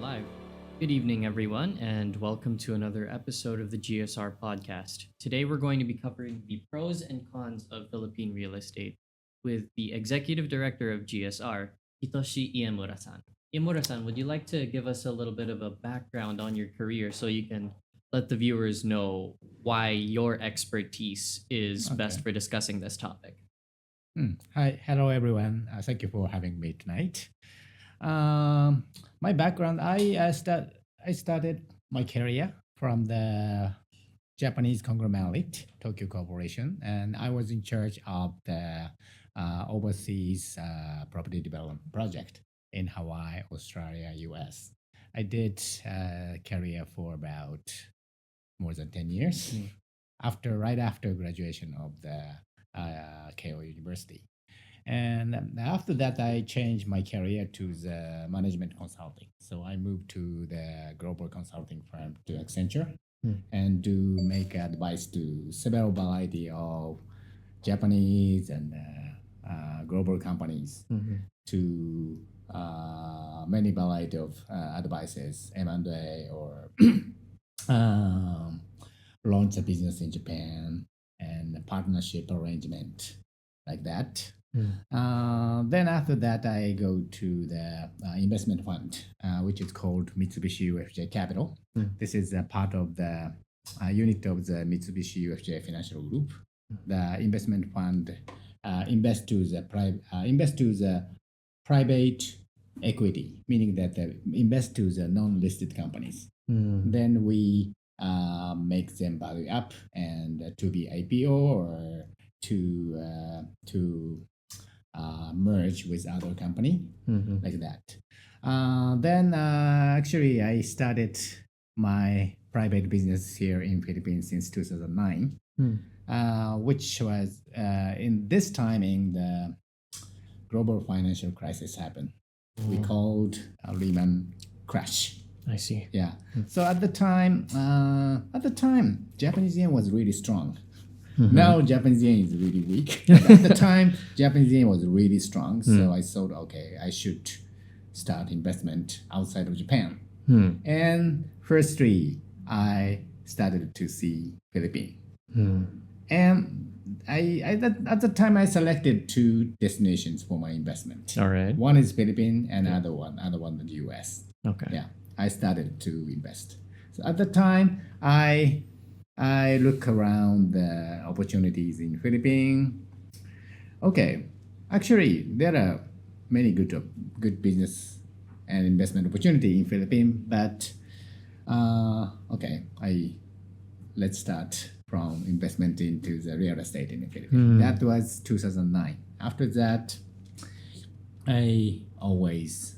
live. Good evening, everyone, and welcome to another episode of the GSR Podcast. Today, we're going to be covering the pros and cons of Philippine real estate with the Executive Director of GSR, Hitoshi Iemura-san. Iemura-san, would you like to give us a little bit of a background on your career so you can let the viewers know why your expertise is best for discussing this topic? Hi, hello everyone. Thank you for having me tonight. My background, I started my career from the Japanese conglomerate Tokyo Corporation, and I was in charge of the overseas property development project in Hawaii, Australia, US. I did career for about more than 10 years right after graduation of the Keio University. And after that, I changed my career to the management consulting. So I moved to the global consulting firm to Accenture and do make advice to several variety of Japanese and global companies to many variety of advices, M&A or launch a business in Japan and partnership arrangement like that. Then after that, I go to the investment fund, which is called Mitsubishi UFJ Capital. This is a part of the unit of the Mitsubishi UFJ Financial Group. The investment fund invests to the private equity, meaning that invest to the non-listed companies. Then we make them value up and to be IPO or to merge with other company like that. Then actually I started my private business here in Philippines since 2009, which was in this timing the global financial crisis happened. We called a Lehman crash. I see. Yeah. So at the time, Japanese yen was really strong. Now Japanese yen is really weak. At the time, Japanese yen was really strong. So I thought, okay, I should start investment outside of Japan. And firstly, I started to see Philippines. And at the time, I selected two destinations for my investment. All right. One is Philippines and other one the US. Okay. Yeah, I started to invest. So at the time, I look around the opportunities in Philippines. Okay, actually, there are many good business and investment opportunity in Philippines, but let's start from investment into the real estate in the Philippines. That was 2009. After that, I always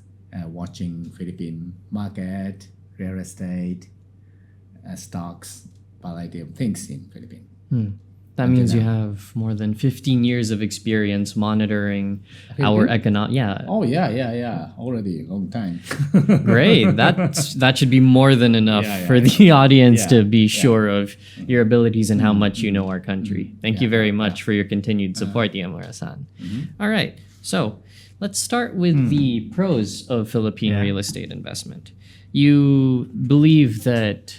watching Philippine market, real estate, stocks, variety of things in Philippines. That means you have more than 15 years of experience monitoring our economic. Yeah. Oh yeah. Already a long time. Great. That should be more than enough for the audience to be sure of your abilities and how much you know our country. Thank you very much for your continued support, Iemura-san. All right. So let's start with the pros of Philippine real estate investment. You believe that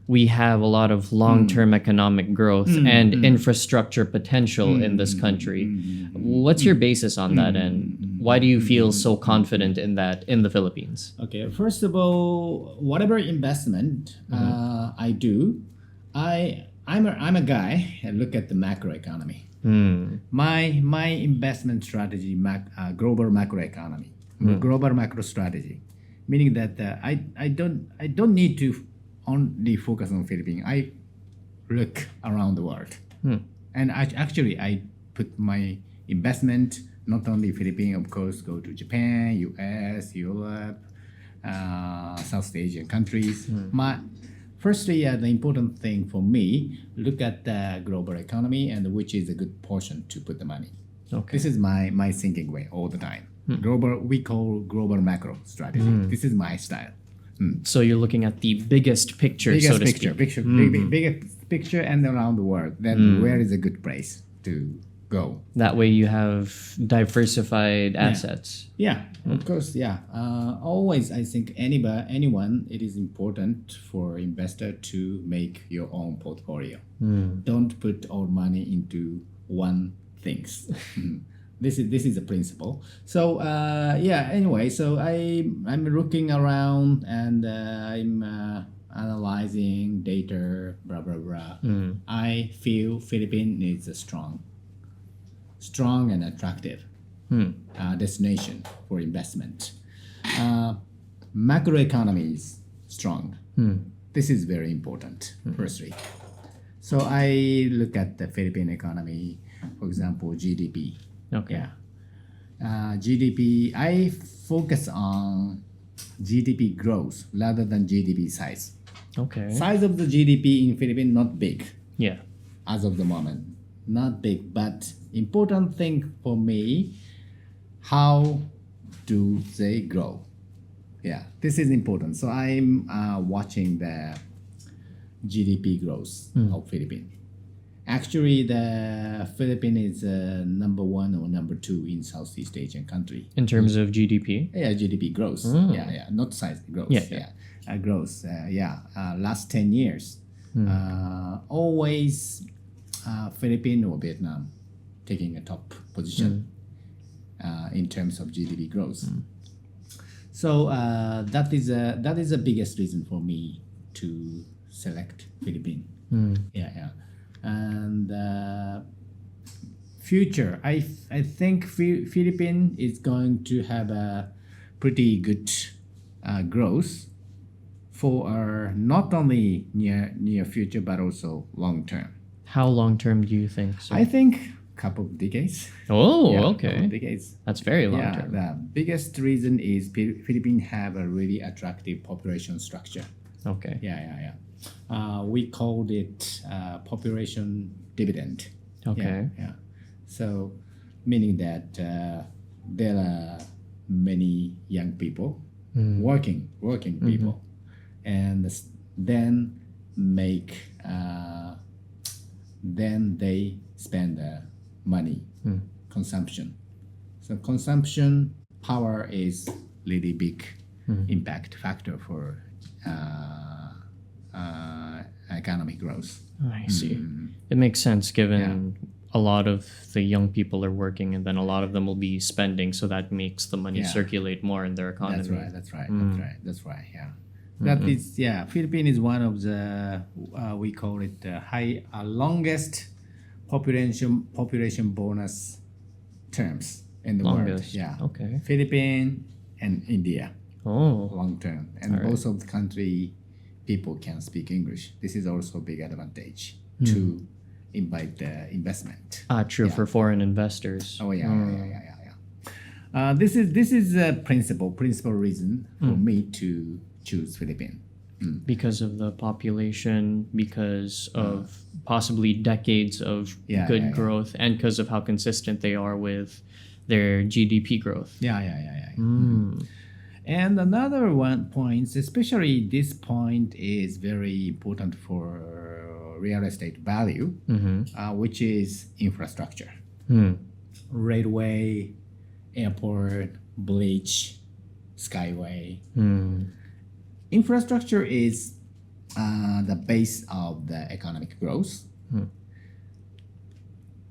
we have a lot of long-term economic growth and infrastructure potential in this country. What's your basis on that, and why do you feel so confident in that in the Philippines? Okay, first of all, whatever investment I do, I'm a guy. I look at the macroeconomy. My investment strategy, global macroeconomy, global macro strategy, meaning that I don't need to only focus on Philippines. I look around the world, and I put my investment not only Philippines, of course, go to Japan, US, Europe, South Asian countries. Firstly, the important thing for me, look at the global economy and which is a good portion to put the money. Okay. This is my thinking way all the time. We call global macro strategy. This is my style. So you're looking at the biggest picture, so to speak. Biggest picture and around the world. Then where is a good place to go. That way you have diversified assets. Yeah, of course. Yeah. Always, I think anyone, it is important for investor to make your own portfolio. Don't put all money into one things. This is a principle. So anyway, so I'm looking around and I'm analyzing data, blah blah blah. I feel Philippines is a strong and attractive destination for investment. Macroeconomy is strong. This is very important. Firstly, so I look at the Philippine economy, for example, GDP. Okay. Yeah. GDP, I focus on GDP growth rather than GDP size. Okay. Size of the GDP in Philippines not big Yeah. as of the moment. Not big, but important thing for me, how do they grow? Yeah, this is important. So I'm watching the GDP growth of Philippines. Actually, the Philippines is number 1 or number 2 in Southeast Asian country. In terms of GDP? Yeah, GDP growth. Yeah, not size growth. Yeah. Growth. Last 10 years, always Philippines or Vietnam taking a top position in terms of GDP growth. So that is the biggest reason for me to select Philippines. Yeah. And future, I think Philippines is going to have a pretty good growth for our not only near future but also long term. How long term do you think? So? I think couple of decades. Oh, Yeah, okay. couple of decades. That's very long Yeah, term. the biggest reason is Philippines have a really attractive population structure. Okay. Yeah. We called it population dividend. Okay. Yeah. So, meaning that there are many young people, working people, and then they spend money, consumption. So consumption power is really big impact factor for economic growth. I see. It makes sense given a lot of the young people are working and then a lot of them will be spending, so that makes the money circulate more in their economy. That's right. Yeah. That is, Philippines is one of the we call it the longest population bonus terms in the Longest. world. Yeah. Okay. Philippines and India, Oh. long term, and both of the country people can speak English. This is also a big advantage to invite the investment. True for foreign investors. Oh yeah. This is a principal reason for me to choose Philippines. Because of the population, because of possibly decades of good growth, and because of how consistent they are with their GDP growth. Yeah. And another one point, especially this point is very important for real estate value, which is infrastructure. Railway, airport, bridge, skyway. Infrastructure is the base of the economic growth.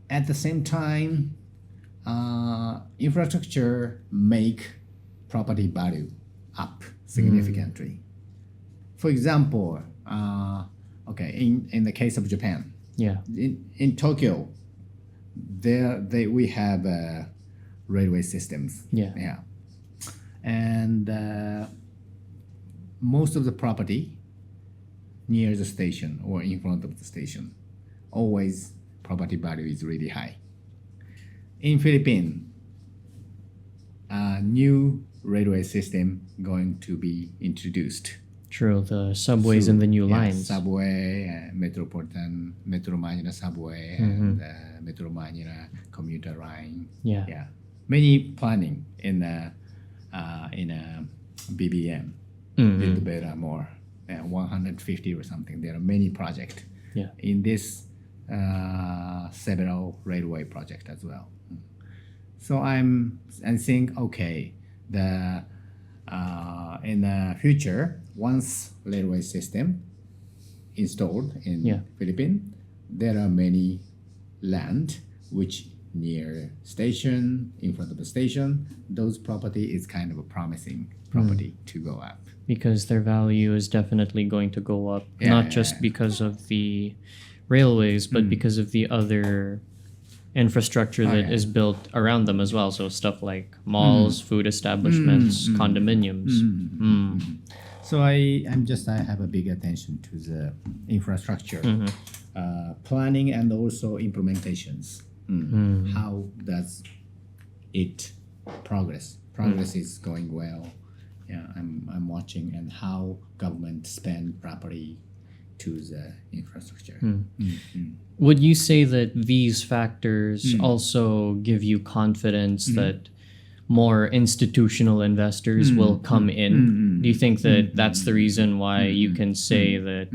At the same time, infrastructure make property value up significantly. For example, in the case of Japan, in Tokyo, we have railway systems. And most of the property near the station or in front of the station, always property value is really high. In Philippines, a new railway system going to be introduced. True, the subways and the new lines. Subway, Metropolitan, Metro Manila subway, and Metro Manila commuter line. Many planning in BBM. Little better more, 150 or something. There are many projects in this several railway projects as well. So I think okay, the in the future, once railway system installed in Philippines, there are many land which near station, in front of the station. Those property is kind of a promising property to go up. Because their value is definitely going to go up, not just because of the railways, but because of the other infrastructure that is built around them as well. So stuff like malls, food establishments, condominiums. So I have a big attention to the infrastructure planning and also implementations. How does it progress? Progress is going well. Yeah, I'm watching and how government spend properly to the infrastructure. Would you say that these factors also give you confidence that more institutional investors will come in? Do you think that that's the reason why you can say that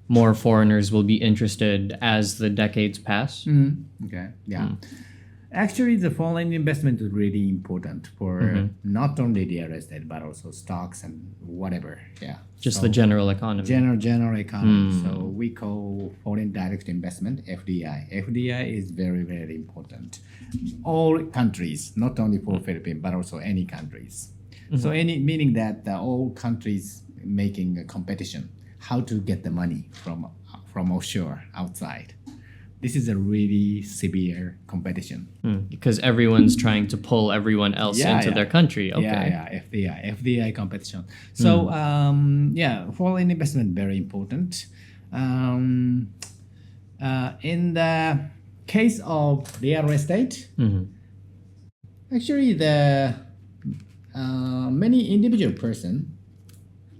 more foreigners will be interested as the decades pass? Okay, yeah. Actually, the foreign investment is really important for not only real estate but also stocks and whatever. Yeah, just the general economy. General economy. So we call foreign direct investment FDI. FDI is very very important. All countries, not only for Philippines but also any countries. So any meaning that all countries making a competition how to get the money from offshore outside. This is a really severe competition. Because everyone's trying to pull everyone else into their country. Okay. FDI competition. So foreign investment very important. In the case of real estate, actually the many individual person,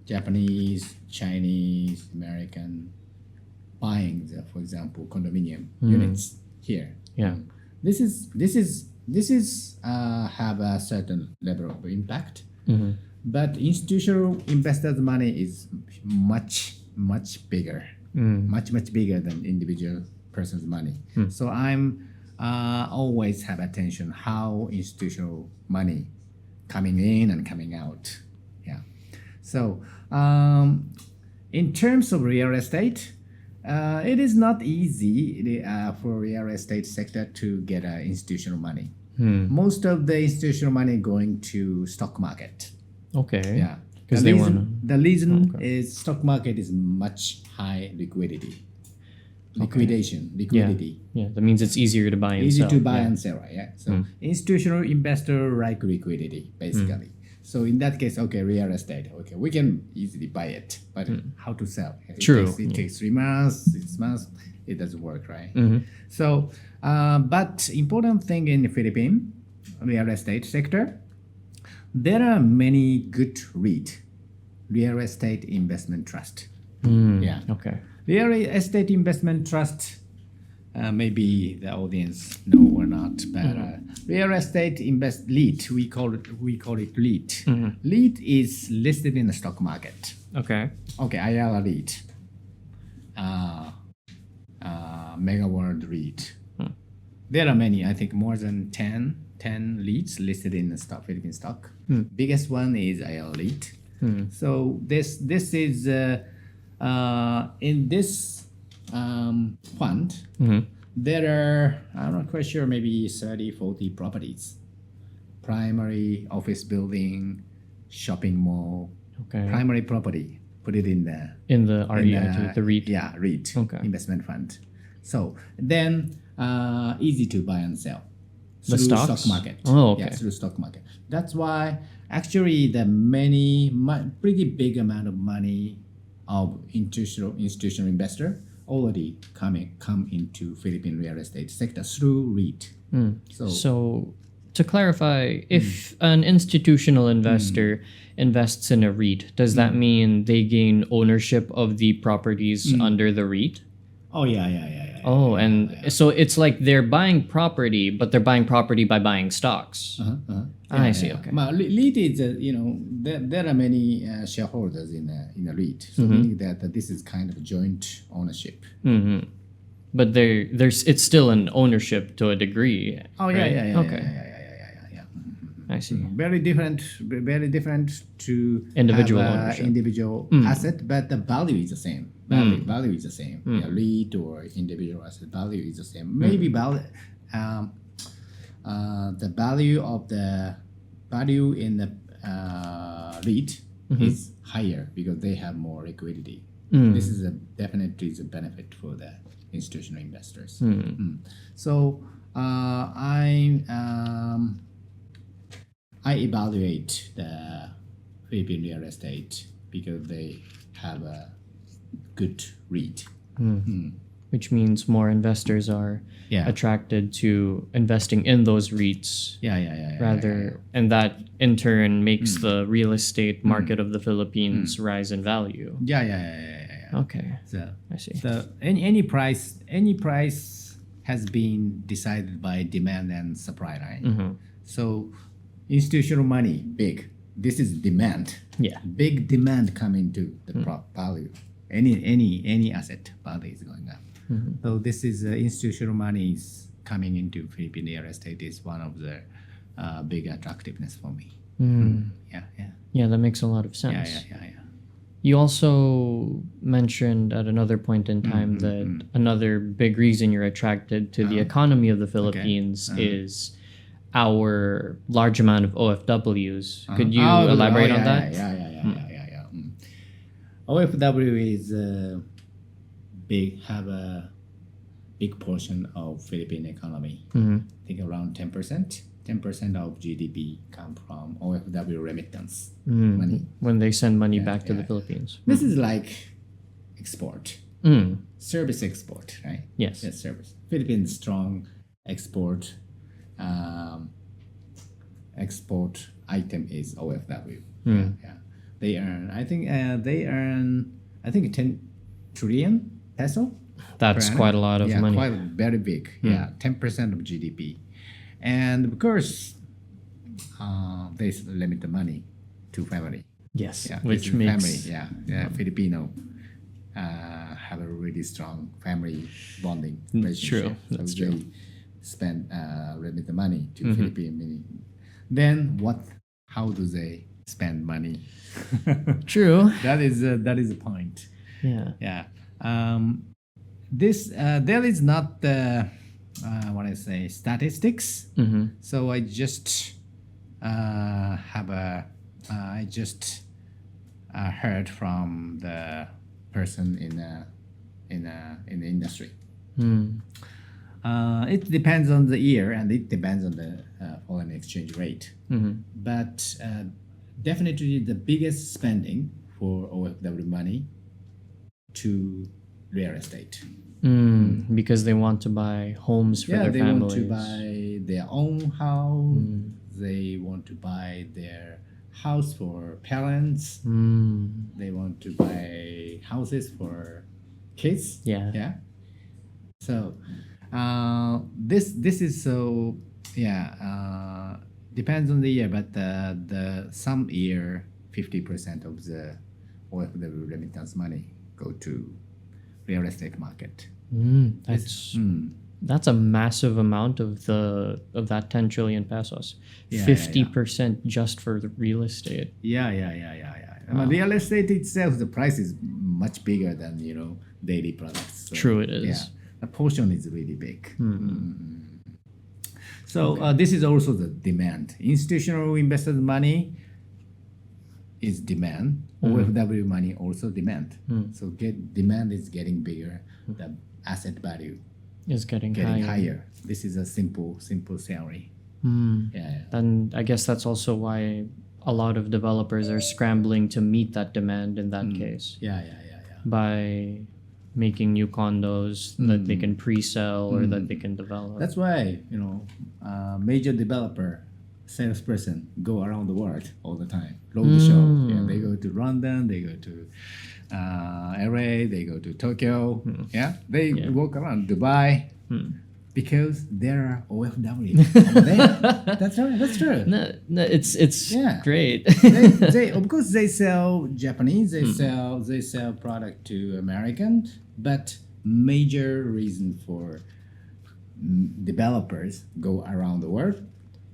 Japanese, Chinese, American, buying the, for example, condominium units here. Yeah. This is have a certain level of impact, but institutional investors' money is much bigger, much bigger than individual person's money. So I'm always have attention how institutional money coming in and coming out. Yeah. So in terms of real estate. It is not easy for real estate sector to get institutional money. Most of the institutional money going to stock market. Okay. Yeah. Because they want the reason is stock market is much high liquidity. Liquidity. Yeah, that means it's easier to buy and Easy sell. to buy and sell, right? Yeah. So institutional investor like liquidity, basically. So in that case, okay, real estate, okay, we can easily buy it, but how to sell? It takes 3 months, 6 months, it doesn't work, right? So, but important thing in the Philippine real estate sector, there are many good real estate investment trust. Yeah. Okay. Real estate investment trust, maybe the audience know or not, but real estate REIT, we call it REIT. REIT is listed in the stock market. Okay. Okay, IR REIT, Mega World REIT. There are many, I think more than 10 REITs listed in the Philippine stock. Biggest one is IR REIT. So this is in this fund, there are, I'm not quite sure, maybe 30-40 properties. Primary office building, shopping mall, primary property, put it in the REIT, the REIT. Yeah, REIT, investment fund. So then easy to buy and sell. The through stocks? stock market. Oh, okay. Yeah, through stock market. That's why actually the pretty big amount of money of institutional investor already come into Philippine real estate sector through REIT. So to clarify, if an institutional investor invests in a REIT, does that mean they gain ownership of the properties under the REIT? Oh yeah. So it's like they're buying property, but they're buying property by buying stocks. I see. Okay. REIT is there are many shareholders in a REIT, so meaning that this is kind of joint ownership. But there's it's still an ownership to a degree. Oh right? yeah. Okay. Yeah. I see. Very different to Individual have a ownership. individual asset, but the value is the same. Value is the same. Yeah, REIT or individual asset value is the same. Maybe the value in the REIT is higher because they have more liquidity. This is definitely is a benefit for the institutional investors. So I evaluate the Philippine real estate because they have a good REIT. Which means more investors are attracted to investing in those REITs. And that in turn makes the real estate market of the Philippines rise in value. Okay. So I see. So any price has been decided by demand and supply, right? So institutional money, big. This is demand. Yeah. Big demand coming to the value. Any asset value is going up. So this is institutional money is coming into Philippine real estate is one of the big attractiveness for me. Yeah, that makes a lot of sense. Yeah. You also mentioned at another point in time that another big reason you're attracted to the economy of the Philippines is our large amount of OFWs. Could you elaborate on that? Yeah. OFW is have a big portion of Philippine economy. I think around 10%. 10% of GDP come from OFW remittance money. When they send money back to the Philippines. This is like export, service export, right? Yes. Service. Philippines strong export item is OFW. They earn. I think 10 trillion peso. That's quite a lot of money. Quite very big. 10% of GDP. And of course, they limit the money to family. Yes, which makes family. Filipino have a really strong family bonding relationship. True, that's true. They spend limit the money to Philippine. Then how do they spend money? True. That is the point. Yeah. There is not what I say statistics. So I just heard from the person in the industry. It depends on the year and it depends on the foreign exchange rate. But definitely the biggest spending for OFW money to real estate. Because they want to buy homes for their families. They want to buy their own house. They want to buy their house for parents. They want to buy houses for kids. So this is so depends on the year, but the some year 50% of the OFW remittance money go to real estate market. That's a massive amount of that 10 trillion pesos. 50% just for the real estate. Real estate itself, the price is much bigger than daily products. So, true, it is. The portion is really big. So this is also the demand. Institutional investors' money is demand. OFW money also demand. So demand is getting bigger. The asset value is getting higher. This is a simple theory. And I guess that's also why a lot of developers are scrambling to meet that demand in that case. By making new condos that they can pre-sell or that they can develop. That's why major developer salesperson go around the world all the time, road the show. They go to London, they go to LA, they go to Tokyo. They walk around Dubai because there are OFW over there. That's right. That's true. No, it's great. they of course they sell Japanese. They sell product to American, but major reason for developers go around the world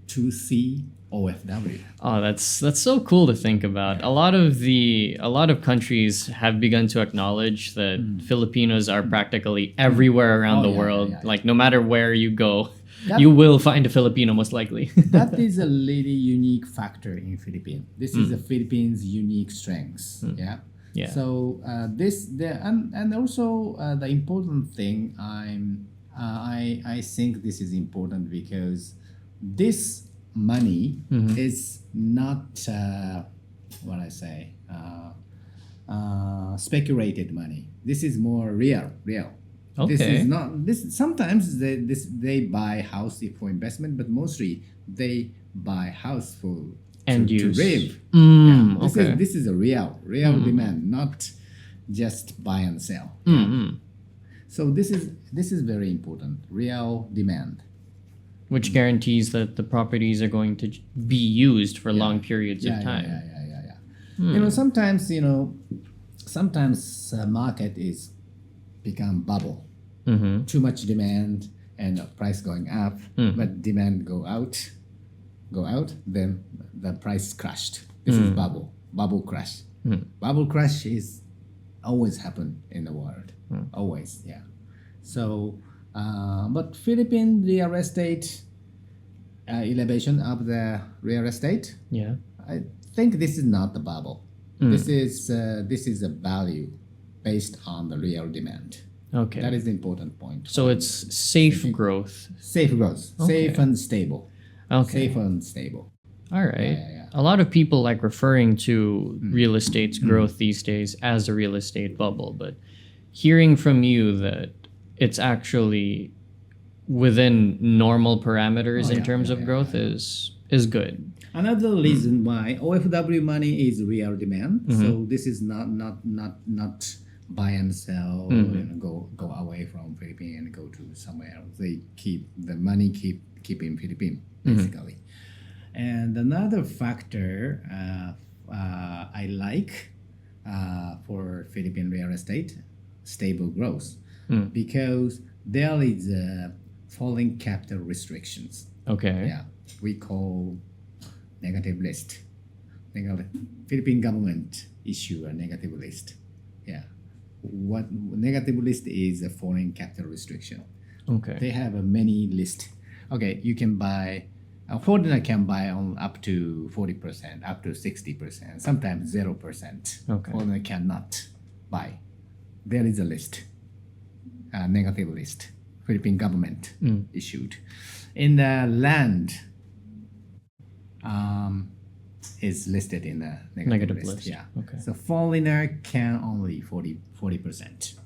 to see OFW. Oh, that's so cool to think about. A lot of countries have begun to acknowledge that Filipinos are practically everywhere around the world. Like no matter where you go, you will find a Filipino most likely. That is a really unique factor in Philippines. This is the Philippines' unique strengths. Yeah. Yeah. So and also the important thing I think this is important because this money is not what I say speculated money. This is more real. Okay. This is not this. Sometimes they buy house for investment, but mostly they buy house for End to use. live. Okay. This is a real demand, not just buy and sell. So this is very important. Real demand. Which guarantees that the properties are going to be used for long periods of time. Sometimes market is become bubble. Too much demand and price going up, but demand go out, then the price crashed. This is bubble crash. Bubble crash is always happen in the world, always. So, but Philippine real estate elevation of the real estate. Yeah. I think this is not the bubble. This is a value based on the real demand. Okay. That is the important point. So it's safe growth. Safe growth, safe and stable. Okay. Safe and stable. All right. A lot of people like referring to real estate's growth these days as a real estate bubble, but hearing from you that it's actually within normal parameters in terms of growth is good. Another reason why OFW money is real demand. So this is not buy and sell and go away from Philippines and go to somewhere else. They keep the money keep in Philippines basically. And another factor I like for Philippine real estate, stable growth, because there is falling capital restrictions. Okay. Yeah, we call negative list. Philippine government issue a negative list. Yeah, what negative list is a foreign capital restriction. Okay. They have a many list. Okay, you can buy. A foreigner can buy on up to 40%, up to 60%, sometimes 0%. Okay. Foreigner cannot buy. There is a list, a negative list, Philippine government issued. In the land, is listed in the negative list. Yeah. Okay. So foreigner can only 40%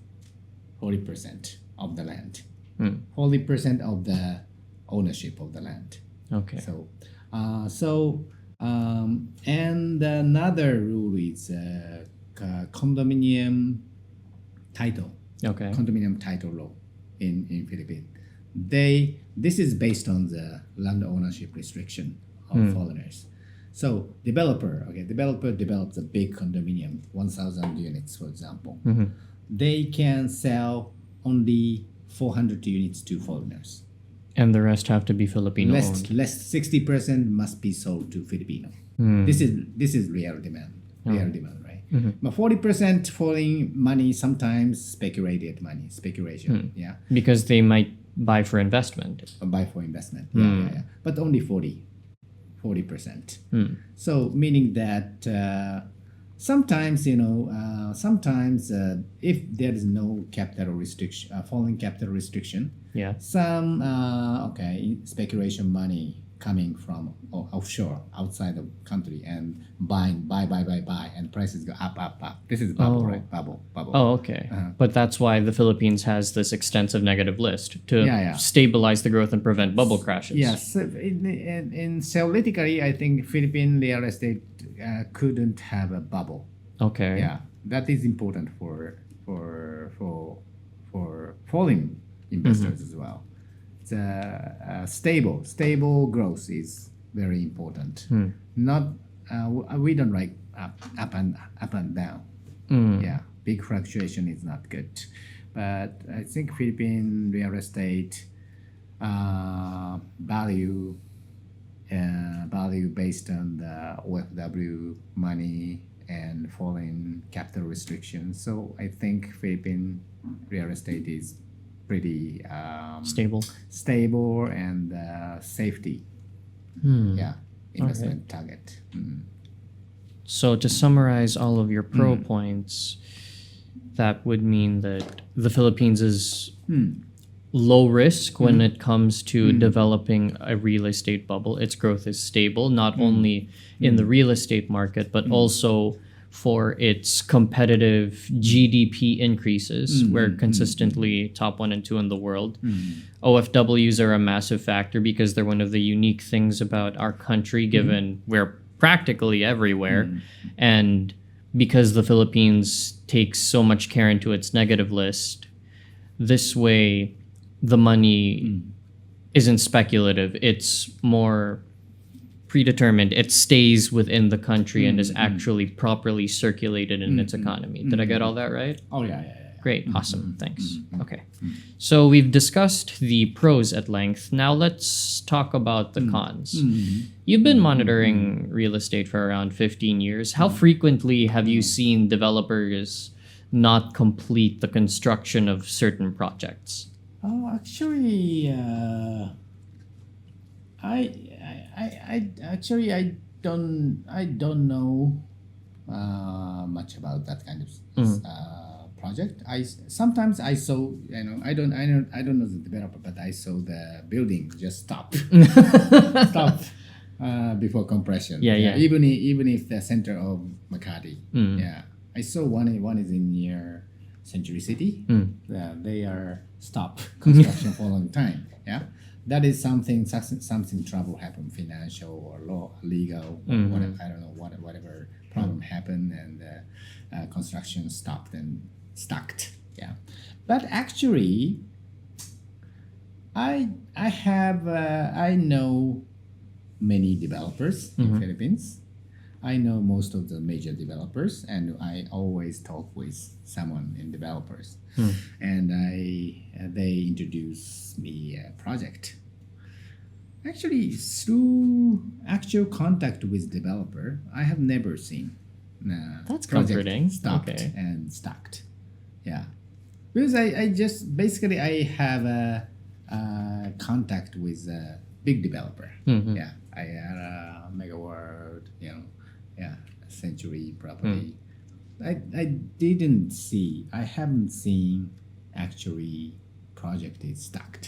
of the land, 40% of the ownership of the land. Okay. So, and another rule is condominium title. Okay. Condominium title law in Philippines. This is based on the land ownership restriction of foreigners. So developer develops a big condominium, 1,000 units, for example. They can sell only 400 units to foreigners. And the rest have to be Filipino owned. Less 60% must be sold to Filipino. This is real demand. Real demand, right? But 40% foreign money, sometimes speculation. Yeah. Because they might buy for investment. Buy for investment. Yeah. But only 40%. So meaning that sometimes if there is no capital restriction, foreign capital restriction, some speculation money coming from offshore outside the country and buy, and prices go up. This is bubble, right? Bubble. Oh, okay. But that's why the Philippines has this extensive negative list to stabilize the growth and prevent bubble crashes. Yes, in theoretically, I think Philippine real estate couldn't have a bubble. Okay. Yeah, that is important for foreign investors as well. The stable growth is very important. Not we don't like up and down. Yeah, big fluctuation is not good. but I think Philippine real estate value value based on the OFW money and foreign capital restrictions. So I think Philippine real estate is pretty stable and safety. Yeah, investment target. So to summarize all of your pro points, that would mean that the Philippines is low risk when it comes to developing a real estate bubble. Its growth is stable, not only in the real estate market, but also for its competitive GDP increases. We're consistently top 1 and 2 in the world. OFWs are a massive factor because they're one of the unique things about our country, given we're practically everywhere. And because the Philippines takes so much care into its negative list, this way the money isn't speculative. It's more predetermined. It stays within the country and is actually properly circulated in its economy. Did I get all that right? Oh, yeah. Great. Awesome. Thanks. Okay. So we've discussed the pros at length. Now let's talk about the cons. You've been monitoring real estate for around 15 years. How frequently have you seen developers not complete the construction of certain projects? Oh, actually, I don't know much about that kind of project. Sometimes I saw, I don't know the developer, but I saw the building just stop before compression. Yeah. Even if the center of Makati. Yeah, I saw one is in near Century City. They are stop construction for a long time. Yeah, that is something trouble happened, financial or law, legal, whatever, I don't know, whatever problem happened, and construction stopped and stuck. Yeah, but actually, I know many developers in Philippines. I know most of the major developers, and I always talk with someone in developers, and they introduce me a project. Actually, through actual contact with developer, I have never seen That's project comforting. stopped Okay. and stuck. Yeah, because I just basically I have a contact with a big developer. Yeah, I had a Megaworld, Century property. I haven't seen actually project is stuck.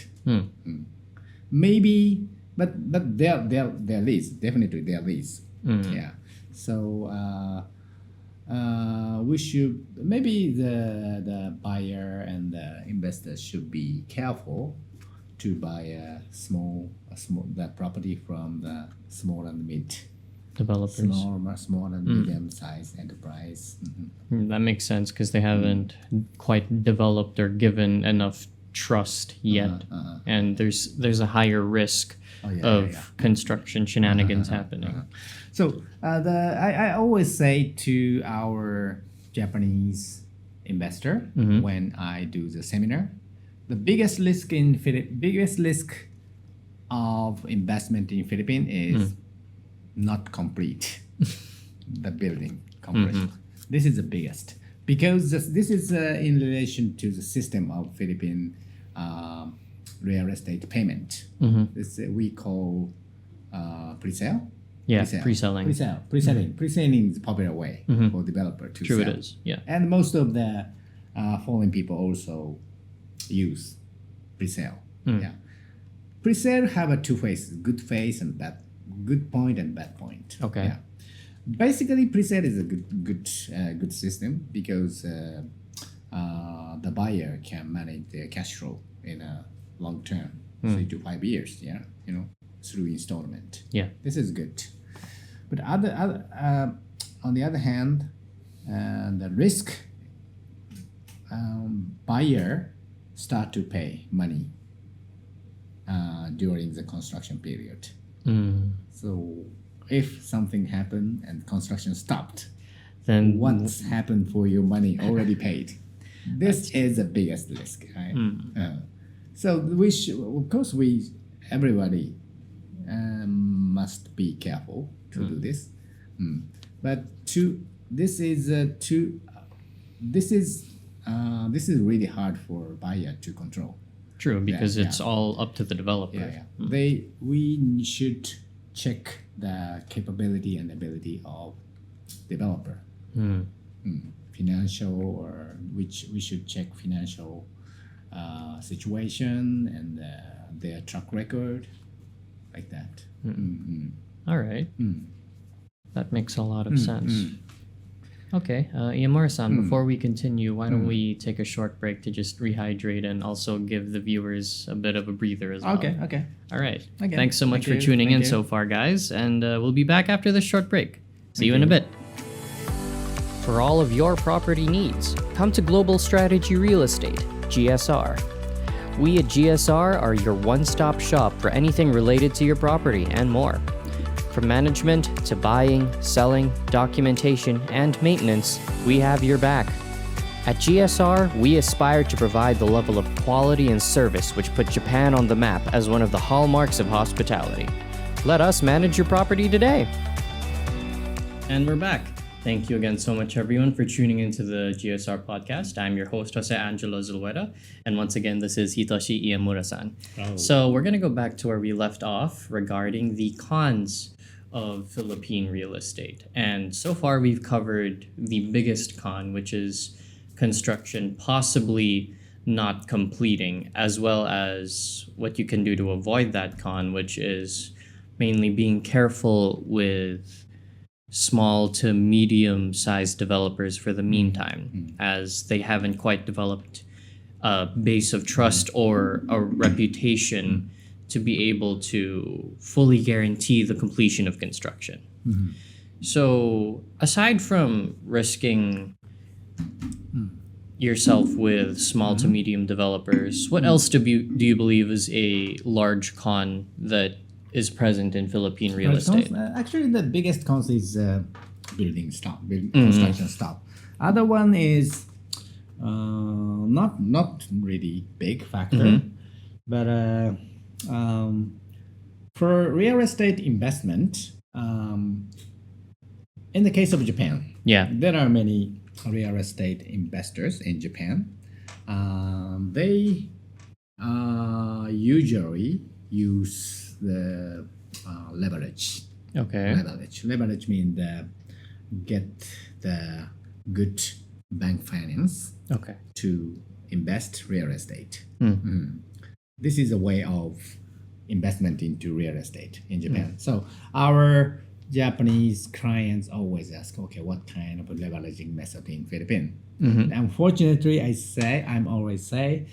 Maybe, but their lease, definitely their lease. Yeah, so we should, maybe the buyer and the investors should be careful to buy a small that property from the small and mid Developers. small and medium size enterprise. That makes sense because they haven't quite developed or given enough trust yet, and there's a higher risk of construction shenanigans happening. So I always say to our Japanese investor when I do the seminar, the biggest risk of investment in Philippines is not complete the building completion. This is the biggest, because this is in relation to the system of Philippine real estate payment. This we call pre-sale. Yeah, pre-selling. Pre-selling is a popular way for developer to True, sell. it is. Yeah. And most of the foreign people also use pre-sale. Yeah, pre-sale have a two phases: good phase and good point and bad point. Okay. Yeah. Basically, pre-sale is a good system because the buyer can manage their cash flow in a long term, 3 to 5 years. Yeah, through installment. Yeah. This is good. But on the other hand, the risk, buyer start to pay money during the construction period. So if something happened and construction stopped, Then what's happened for your money already paid? This is the biggest risk, right? Mm. So of course, everybody must be careful to do this. But this is this is really hard for buyer to control. True, because it's all up to the developer. We should check the capability and ability of developer. Financial, or which we should check financial situation and their track record, like that. All right. That makes a lot of sense. Okay, Iemura-san, before we continue, why don't we take a short break to just rehydrate and also give the viewers a bit of a breather as well? Okay. All right. Okay. Thanks so much for tuning in so far, guys, and we'll be back after this short break. See you in a bit. For all of your property needs, come to Global Strategy Real Estate, GSR. We at GSR are your one-stop shop for anything related to your property and more. From management to buying, selling, documentation, and maintenance, we have your back. At GSR, we aspire to provide the level of quality and service which put Japan on the map as one of the hallmarks of hospitality. Let us manage your property today. And we're back. Thank you again so much, everyone, for tuning into the GSR podcast. I'm your host, Jose Angelo Zulueta, and once again, this is Hitoshi Iemura-san. So we're going to go back to where we left off regarding the cons of Philippine real estate. And so far, we've covered the biggest con, which is construction possibly not completing, as well as what you can do to avoid that con, which is mainly being careful with small to medium-sized developers for the meantime, as they haven't quite developed a base of trust or a reputation to be able to fully guarantee the completion of construction. So aside from risking yourself with small to medium developers, what else do you believe is a large con that is present in Philippine real estate? Actually, the biggest cons is building stop, construction stop. Other one is not really big factor, but for real estate investment, in the case of Japan, there are many real estate investors in Japan. They usually use the leverage. Leverage means get the good bank finance to invest real estate. This is a way of investment into real estate in Japan. So our Japanese clients always ask, okay, what kind of leveraging method in Philippines? Unfortunately, I'm always say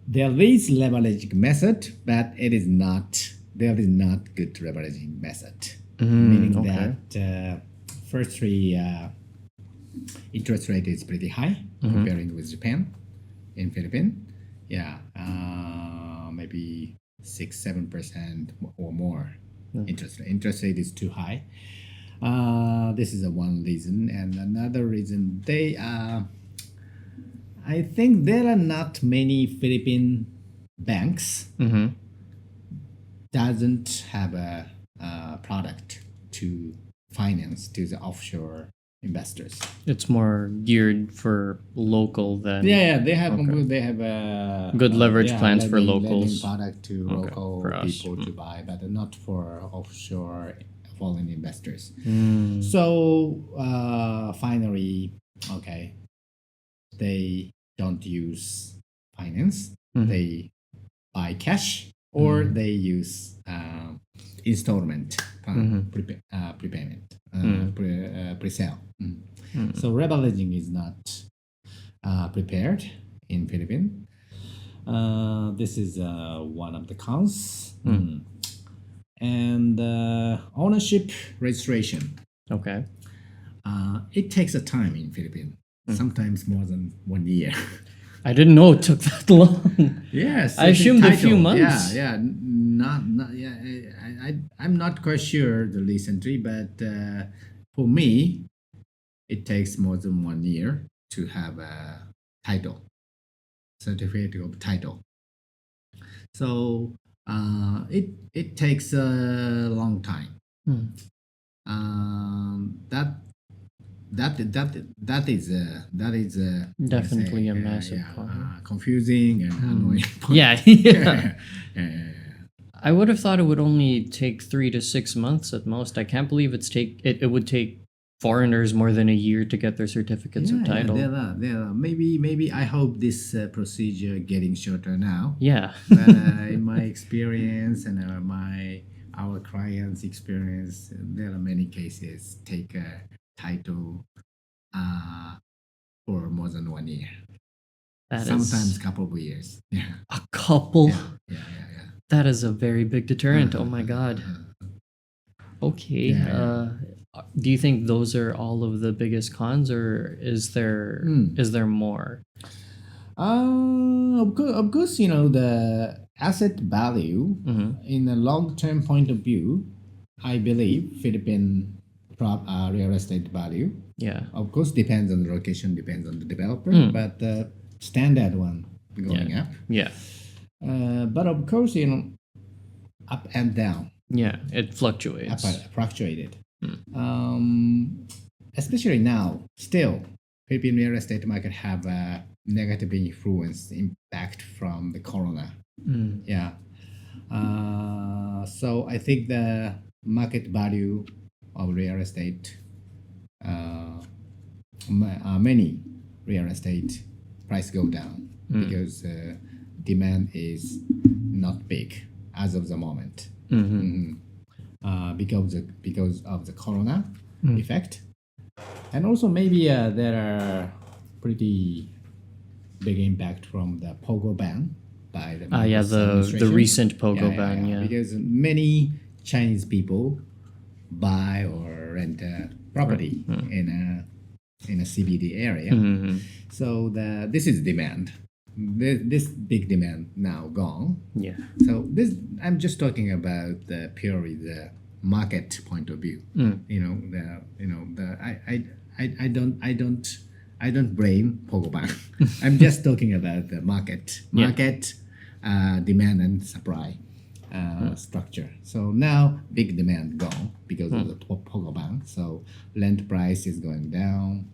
there is leveraging method, but there is not good leveraging method. Meaning that firstly, interest rate is pretty high comparing with Japan. In Philippines, maybe 6-7% or more. Interest rate is too high. This is one reason, and another reason I think there are not many Philippine banks doesn't have a product to finance to the offshore investors. It's more geared for local than they have good leverage plans for locals. Product to local people to buy, but not for offshore foreign investors. So finally, they don't use finance. They buy cash or they use installment prepayment, pre-sale. So leveraging is not prepared in Philippines. This is one of the cons. And ownership registration. It takes a time in Philippines. Sometimes more than 1 year. I didn't know it took that long. Yes, I assumed a few months. I'm not quite sure the recently, but for me, it takes more than 1 year to have a title, certificate of title. So it takes a long time. That that is Definitely a massive confusing and annoying point. Yeah, yeah. I would have thought it would only take 3 to 6 months at most. I can't believe it would take foreigners more than a year to get their certificates of title. There are. Maybe I hope this procedure getting shorter now. Yeah. But in my experience and our clients' experience, there are many cases take a title for more than 1 year. Sometimes couple of years. Yeah. A couple? Yeah. That is a very big deterrent. Oh my God. Okay. Do you think those are all of the biggest cons, or is there more? Of course, the asset value in a long-term point of view, I believe Philippine real estate value. Yeah. Of course, depends on the location, depends on the developer, but the standard one going up. Yeah. But of course, up and down. Yeah, it fluctuates. Fluctuated. Especially now, still, Philippine real estate market have a negative influence impact from the corona. Yeah. So I think the market value of real estate, many real estate price go down because demand is not big as of the moment. Because of the corona effect, and also maybe there are pretty big impact from the pogo ban by the the recent pogo ban. Because many Chinese people buy or rent a property in a CBD area. So this is demand. This big demand now gone. Yeah. So I'm just talking about the purely the market point of view. I don't blame pogo ban. I'm just talking about the market demand and supply structure. So now big demand gone because of the pogo ban. So rent price is going down.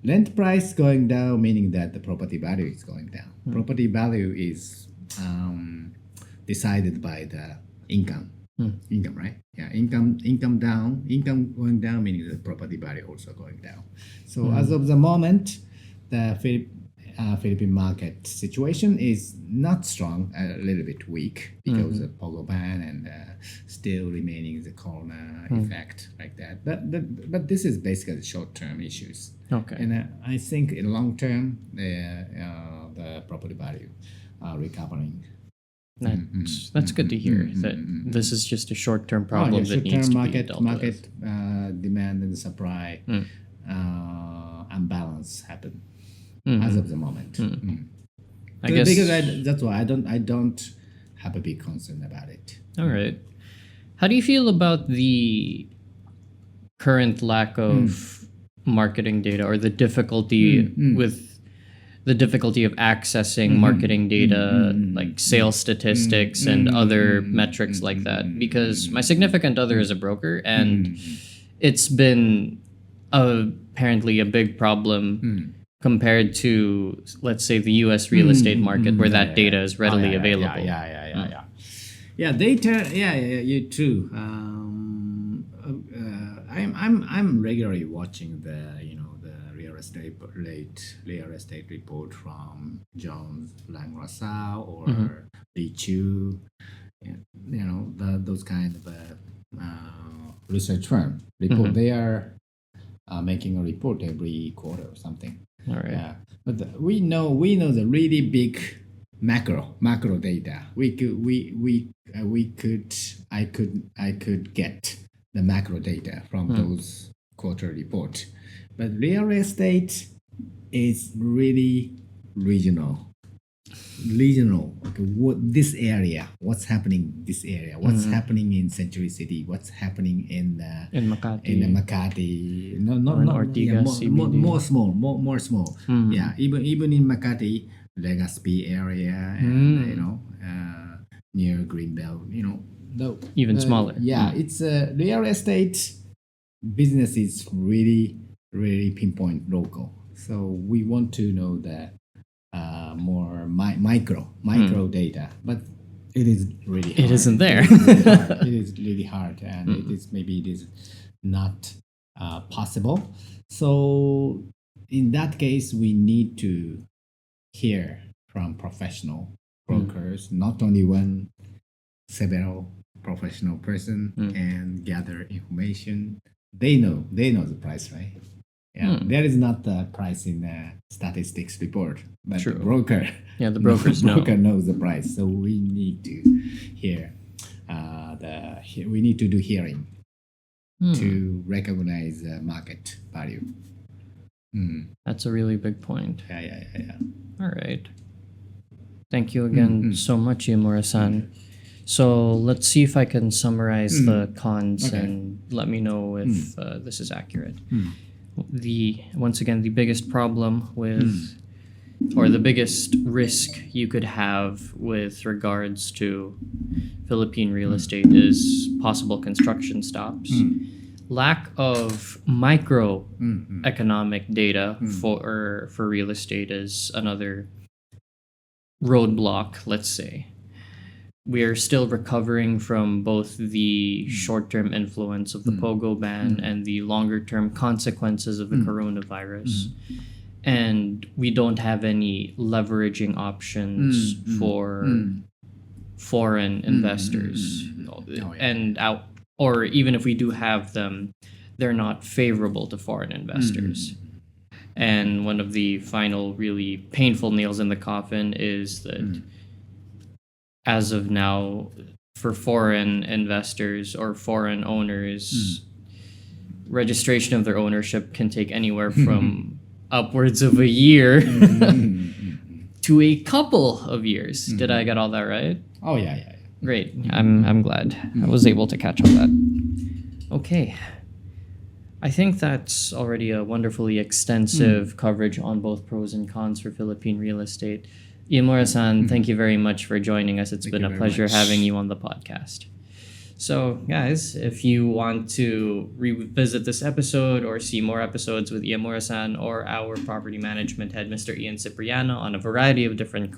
Rent price going down, meaning that the property value is going down. Property value is decided by the income. Income, right? Yeah, income down. Income going down, meaning the property value also going down. So as of the moment, the Philippine market situation is not strong, a little bit weak because of pogo ban and still remaining the corona effect like that. But this is basically short-term issues. Okay. And I think in long term, the property value are recovering. That's good to hear. That this is just a short-term problem that needs to be dealt market with. Demand and supply imbalance happen as of the moment. I guess because that's why I don't have a big concern about it. All right. How do you feel about the current lack of marketing data, or the difficulty with the difficulty of accessing marketing data, like sales statistics and other metrics like that? Because my significant other is a broker, and it's been apparently a big problem compared to, let's say, the U.S. real estate market, where that data is readily available. Yeah, data. Yeah, you too. I'm regularly watching the real estate report from Jones Lang LaSalle or Lee Chu. Those kind of research firm report. They are making a report every quarter or something. All right. Yeah, but we know the really big macro data. I could get the macro data from those quarter report, but real estate is really regional. regional. Okay, what this area? What's happening this area? What's happening in Century City? What's happening in the Makati? No, not Ortigas, more small, more small. Yeah, even in Makati, Legazpi area, and near Greenbelt, even smaller. Yeah, it's real estate business is really pinpoint local. So we want to know the more micro data, but it is really hard. It isn't there. It is really hard, and it is not possible. So in that case, we need to hear from professional brokers, not only one, several professional person, and gather information. They know the price, right? Yeah, there is not the price in the statistics report, but True. the broker. Yeah, the brokers know. Broker knows the price, so we need to hear we need to do hearing to recognize the market value. That's a really big point. Yeah. All right. Thank you again so much, Iemura-san. So let's see if I can summarize the cons and let me know if this is accurate. Once again, the biggest problem with, or the biggest risk you could have with regards to Philippine real estate is possible construction stops. Lack of microeconomic data for real estate is another roadblock, let's say. We are still recovering from both the short-term influence of the POGO ban and the longer-term consequences of the coronavirus. And we don't have any leveraging options for foreign investors. Or even if we do have them, they're not favorable to foreign investors. And one of the final really painful nails in the coffin is that as of now, for foreign investors or foreign owners, registration of their ownership can take anywhere from upwards of a year to a couple of years. Did I get all that right? Oh yeah. Great. I'm glad I was able to catch all that. Okay. I think that's already a wonderfully extensive coverage on both pros and cons for Philippine real estate. Iemura-san, thank you very much for joining us. It's been a pleasure having you on the podcast. So, guys, if you want to revisit this episode or see more episodes with Iemura-san or our property management head, Mr. Ian Cipriano, on a variety of different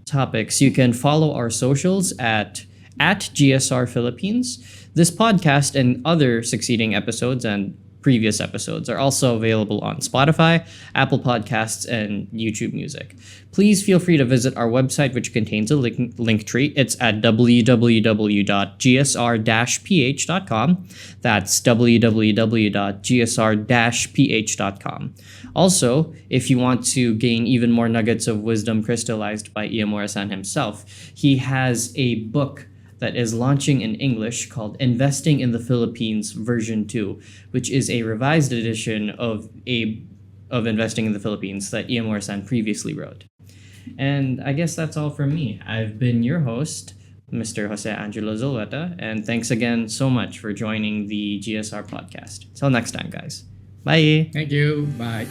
topics, you can follow our socials at GSR Philippines. This podcast and other succeeding episodes and previous episodes are also available on Spotify, Apple Podcasts, and YouTube Music. Please feel free to visit our website, which contains a link tree. It's at www.gsr-ph.com. That's www.gsr-ph.com. Also, if you want to gain even more nuggets of wisdom crystallized by Iemura-san himself, he has a book that is launching in English called Investing in the Philippines version 2, which is a revised edition of Investing in the Philippines that Iemura-san previously wrote. And I guess that's all from me. I've been your host, Mr. Jose Angelo Zulueta, and thanks again so much for joining the GSR podcast. Till next time, guys. Bye. Thank you. Bye.